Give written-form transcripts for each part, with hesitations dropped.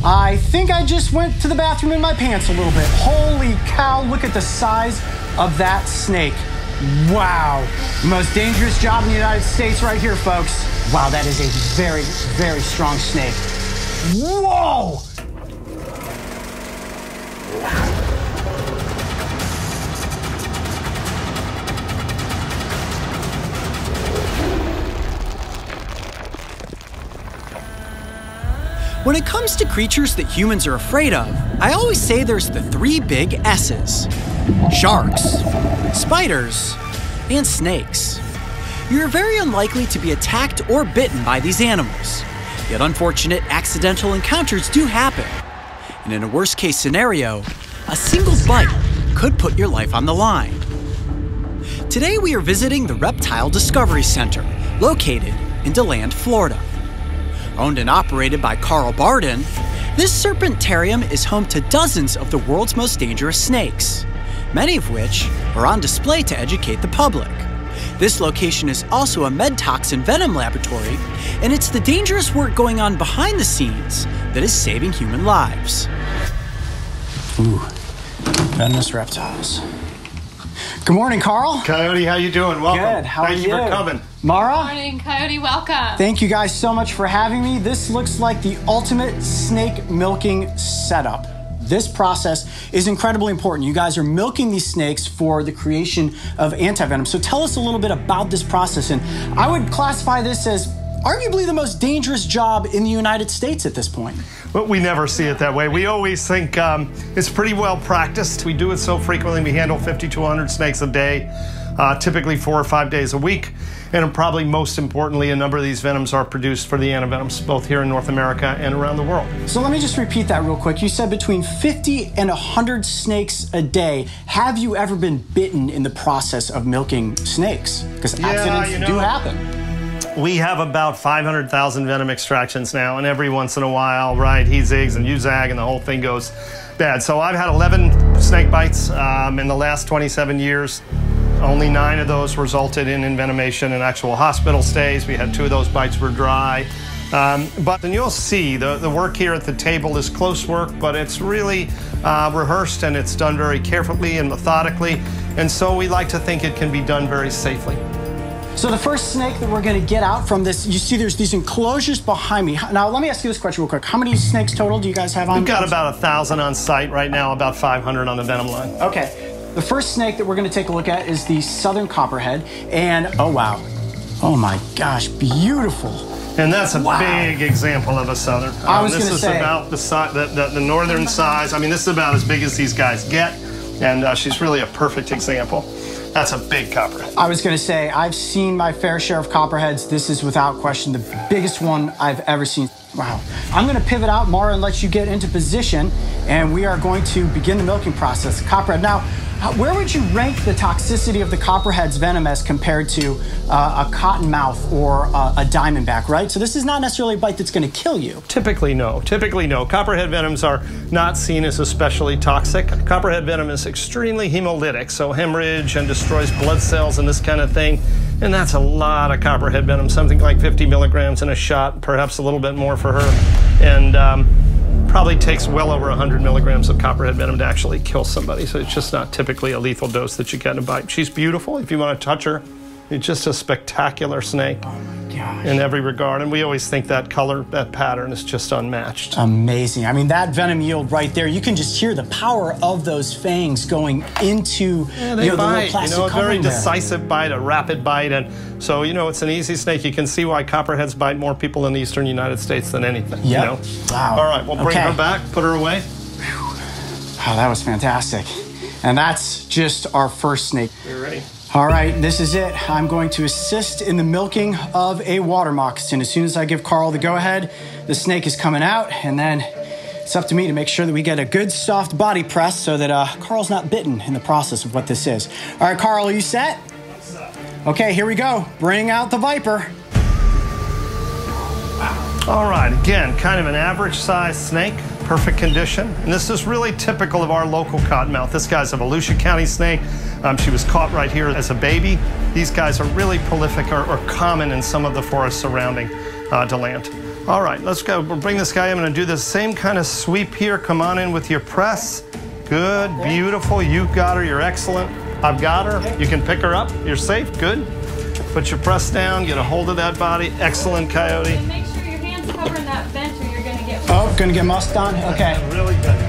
I think I just went to the bathroom in my pants a little bit. Holy cow, look at the size of that snake. Wow. The most dangerous job in the United States right here, folks. Wow, that is a very, very strong snake. Whoa! When it comes to creatures that humans are afraid of, I always say there's the three big S's: sharks, spiders, and snakes. You're very unlikely to be attacked or bitten by these animals, yet unfortunate accidental encounters do happen. And in a worst-case scenario, a single bite could put your life on the line. Today we are visiting the Reptile Discovery Center, located in DeLand, Florida. Owned and operated by Carl Barden, this serpentarium is home to dozens of the world's most dangerous snakes, many of which are on display to educate the public. This location is also a med-toxin venom laboratory, and it's the dangerous work going on behind the scenes that is saving human lives. Ooh, venomous reptiles. Good morning, Carl. Coyote, how you doing? Welcome. Good. How are you? Thank you for coming. Mara? Good morning, Coyote. Welcome. Thank you guys so much for having me. This looks like the ultimate snake milking setup. This process is incredibly important. You guys are milking these snakes for the creation of antivenom. So tell us a little bit about this process. And I would classify this as arguably the most dangerous job in the United States at this point. But we never see it that way. We always think it's pretty well practiced. We do it so frequently. We handle 50 to 100 snakes a day, typically 4 or 5 days a week. And probably most importantly, a number of these venoms are produced for the antivenoms, both here in North America and around the world. So let me just repeat that real quick. You said between 50 and 100 snakes a day. Have you ever been bitten in the process of milking snakes? Because accidents do happen. We have about 500,000 venom extractions now, and every once in a while, right, he zigs and you zag, and the whole thing goes bad. So I've had 11 snake bites in the last 27 years. Only 9 of those resulted in envenomation and actual hospital stays. We had 2 of those bites were dry. But then you'll see the work here at the table is close work, but it's really rehearsed, and it's done very carefully and methodically. And so we like to think it can be done very safely. So the first snake that we're going to get out from this, you see there's these enclosures behind me. Now, let me ask you this question real quick. How many snakes total do you guys have on? We've got about 1,000 on site right now, about 500 on the venom line. Okay. The first snake that we're going to take a look at is the southern copperhead. And, oh, wow. Oh, my gosh, beautiful. And that's a big example of a southern. I was going to say. This is about the northern size. I mean, this is about as big as these guys get. And she's really a perfect example. That's a big copperhead. I was going to say, I've seen my fair share of copperheads. This is without question the biggest one I've ever seen. Wow. I'm going to pivot out, Mara, and let you get into position, and we are going to begin the milking process. Copperhead. Now, where would you rank the toxicity of the copperhead's venom as compared to a cottonmouth or a diamondback, right? So this is not necessarily a bite that's going to kill you. Typically, no. Typically, no. Copperhead venoms are not seen as especially toxic. Copperhead venom is extremely hemolytic, so hemorrhage and destroys blood cells and this kind of thing. And that's a lot of copperhead venom, something like 50 milligrams in a shot, perhaps a little bit more for her. And probably takes well over 100 milligrams of copperhead venom to actually kill somebody. So it's just not typically a lethal dose that you get in a bite. She's beautiful. If you want to touch her, it's just a spectacular snake. Oh my gosh. In every regard. And we always think that color, that pattern is just unmatched. Amazing. I mean, that venom yield right there, you can just hear the power of those fangs going into the little plastic covering a very there. decisive bite, a rapid bite. And so, it's an easy snake. You can see why copperheads bite more people in the eastern United States than anything. Yep. Wow. All right, we'll bring her back, put her away. Oh, that was fantastic. And that's just our first snake. You're ready. All right, this is it. I'm going to assist in the milking of a water moccasin. As soon as I give Carl the go-ahead, the snake is coming out, and then it's up to me to make sure that we get a good soft body press so that Carl's not bitten in the process of what this is. All right, Carl, are you set? Okay, here we go. Bring out the viper. All right, again, kind of an average-sized snake, perfect condition. And this is really typical of our local cottonmouth. This guy's a Volusia County snake. She was caught right here as a baby. These guys are really prolific or common in some of the forests surrounding DeLand. All right, let's go. We'll bring this guy in. I'm going to do the same kind of sweep here. Come on in with your press. Good, beautiful. You got her. You're excellent. I've got her. You can pick her up. You're safe. Good. Put your press down. Get a hold of that body. Excellent, Coyote. And make sure your hand's covering that vent or you're going to get... Oh, going to get mussed on? Okay. Really good.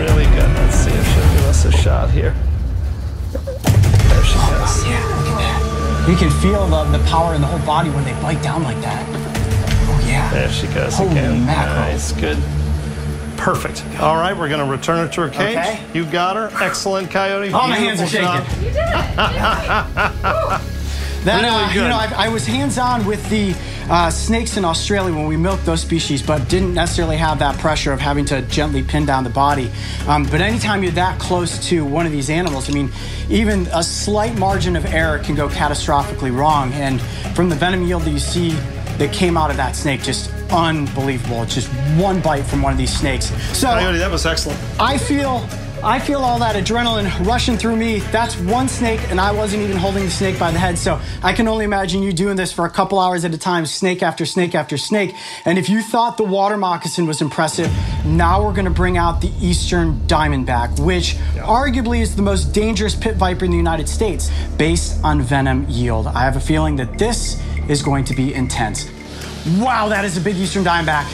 Really good. Let's see if she'll give us a shot here. There she goes. Yeah, look at that. You can feel the power in the whole body when they bite down like that. Oh, yeah. There she goes Holy again. mackerel. Nice, good. Perfect. All right, we're going to return her to her cage. Okay. You got her. Excellent, Coyote. Oh, my hands are shaking. You did it! That, Really good. I was hands-on with the snakes in Australia when we milked those species, but didn't necessarily have that pressure of having to gently pin down the body. But anytime you're that close to one of these animals, I mean, even a slight margin of error can go catastrophically wrong. And from the venom yield that you see that came out of that snake, just unbelievable. Just one bite from one of these snakes. So Coyote, that was excellent. I feel all that adrenaline rushing through me. That's one snake, and I wasn't even holding the snake by the head. So I can only imagine you doing this for a couple hours at a time, snake after snake after snake. And if you thought the water moccasin was impressive, now we're going to bring out the eastern diamondback, which arguably is the most dangerous pit viper in the United States based on venom yield. I have a feeling that this is going to be intense. Wow, that is a big eastern diamondback.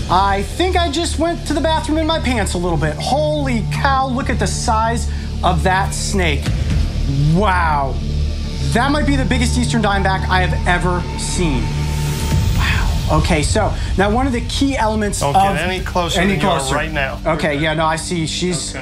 I think I just went to the bathroom in my pants a little bit. Holy cow, look at the size of that snake. Wow. That might be the biggest eastern diamondback I have ever seen. Wow. Okay, so now one of the key elements Don't get any closer than you are right now. Okay, yeah, no, I see. She's,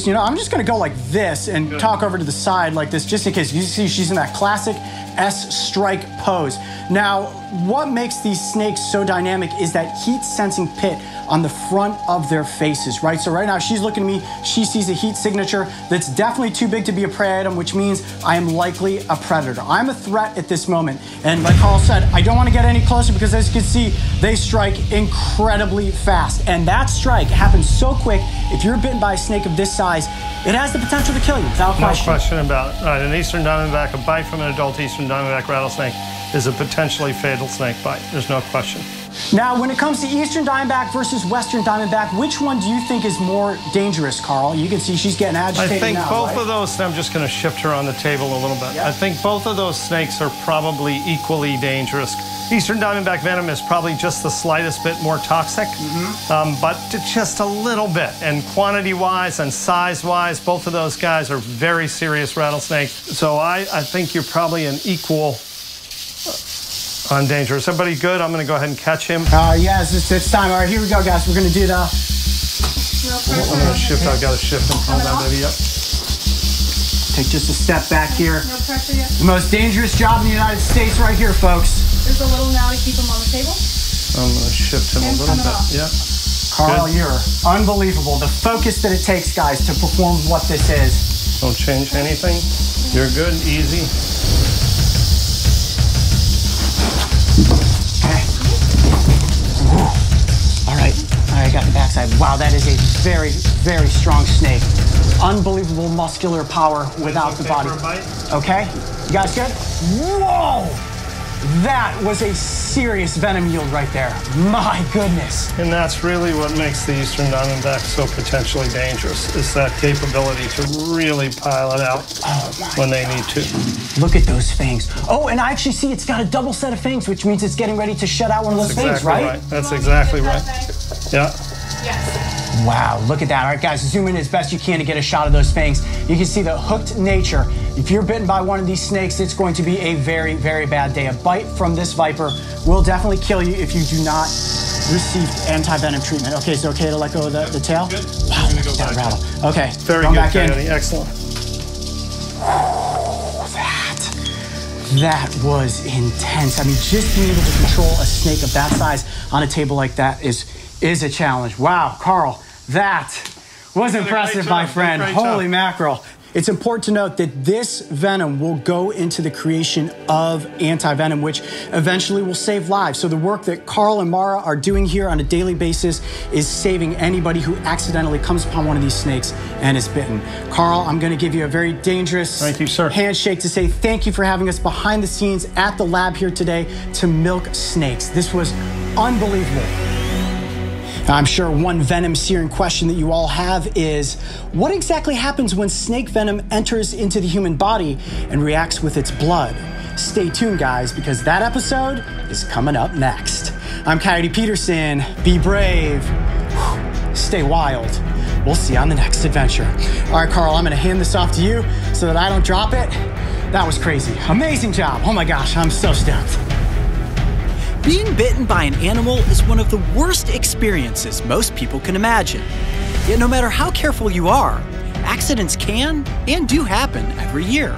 you know, I'm just gonna go like this and talk over to the side like this just in case. You see she's in that classic S-strike pose. Now, what makes these snakes so dynamic is that heat-sensing pit on the front of their faces, right? So right now she's looking at me, she sees a heat signature that's definitely too big to be a prey item, which means I am likely a predator. I'm a threat at this moment. And like Carl said, I don't want to get any closer because as you can see, they strike incredibly fast. And that strike happens so quick, if you're bitten by a snake of this size, it has the potential to kill you without question. No question about it. All right, an eastern diamondback, a bite from an adult eastern diamondback rattlesnake is a potentially fatal snake bite. There's no question. Now, when it comes to eastern diamondback versus western diamondback, which one do you think is more dangerous, Carl? You can see she's getting agitated now, I think both right? of those, I'm just going to shift her on the table a little bit. Yep. I think both of those snakes are probably equally dangerous. Eastern diamondback venom is probably just the slightest bit more toxic, but just a little bit. And quantity-wise and size-wise, both of those guys are very serious rattlesnakes. So I think you're probably an equal on danger. Is everybody good? I'm going to go ahead and catch him. Yes, it's time. All right, here we go, guys. We're going to do the... I'm going to shift. I've got to shift him. Hold that baby up. Take just a step back here. No pressure yet. The most dangerous job in the United States right here, folks. There's a little now to keep him on the table. I'm going to shift him a little bit. Yeah. Carl, Good. you're unbelievable. The focus that it takes, guys, to perform what this is. Don't change anything. You're good. Easy. Okay. All right, I got the backside. Wow, that is a very, very strong snake. Unbelievable muscular power without the body. Okay, you guys good? Whoa! That was a serious venom yield right there. My goodness. And that's really what makes the eastern diamondback so potentially dangerous, is that capability to really pile it out when they need to. Look at those fangs. Oh, and I actually see it's got a double set of fangs, which means it's getting ready to shut out one of those fangs, right? That's exactly right. Yeah. Yes. Wow, look at that. All right, guys, zoom in as best you can to get a shot of those fangs. You can see the hooked nature. If you're bitten by one of these snakes, it's going to be a very, very bad day. A bite from this viper will definitely kill you if you do not receive anti-venom treatment. Okay, is it okay to let go of the tail? Good. Wow, look at that rattle. Okay, Very going good, back in. Coyote. Excellent. That was intense. I mean, just being able to control a snake of that size on a table like that is a challenge. Wow, Carl, that was impressive, my friend. Holy mackerel. It's important to note that this venom will go into the creation of anti-venom, which eventually will save lives. So the work that Carl and Mara are doing here on a daily basis is saving anybody who accidentally comes upon one of these snakes and is bitten. Carl, I'm going to give you a very dangerous Thank you, sir. handshake to say thank you for having us behind the scenes at the lab here today to milk snakes. This was unbelievable. I'm sure one venom-searing question that you all have is, what exactly happens when snake venom enters into the human body and reacts with its blood? Stay tuned, guys, because that episode is coming up next. I'm Coyote Peterson. Be brave. Stay wild. We'll see you on the next adventure. All right, Carl, I'm going to hand this off to you so that I don't drop it. That was crazy. Amazing job. Oh my gosh, I'm so stoked. Being bitten by an animal is one of the worst experiences most people can imagine. Yet no matter how careful you are, accidents can and do happen every year.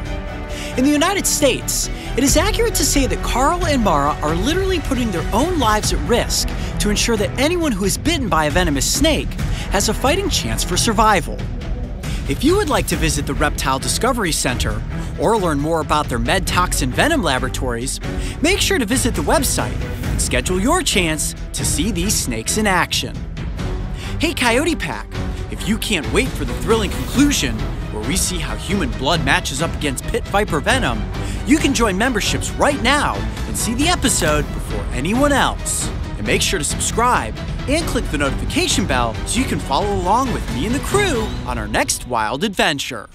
In the United States, it is accurate to say that Carl and Mara are literally putting their own lives at risk to ensure that anyone who is bitten by a venomous snake has a fighting chance for survival. If you would like to visit the Reptile Discovery Center or learn more about their med toxin venom laboratories, make sure to visit the website and schedule your chance to see these snakes in action. Hey Coyote Pack, if you can't wait for the thrilling conclusion where we see how human blood matches up against pit viper venom, you can join memberships right now and see the episode before anyone else. And make sure to subscribe and click the notification bell so you can follow along with me and the crew on our next wild adventure.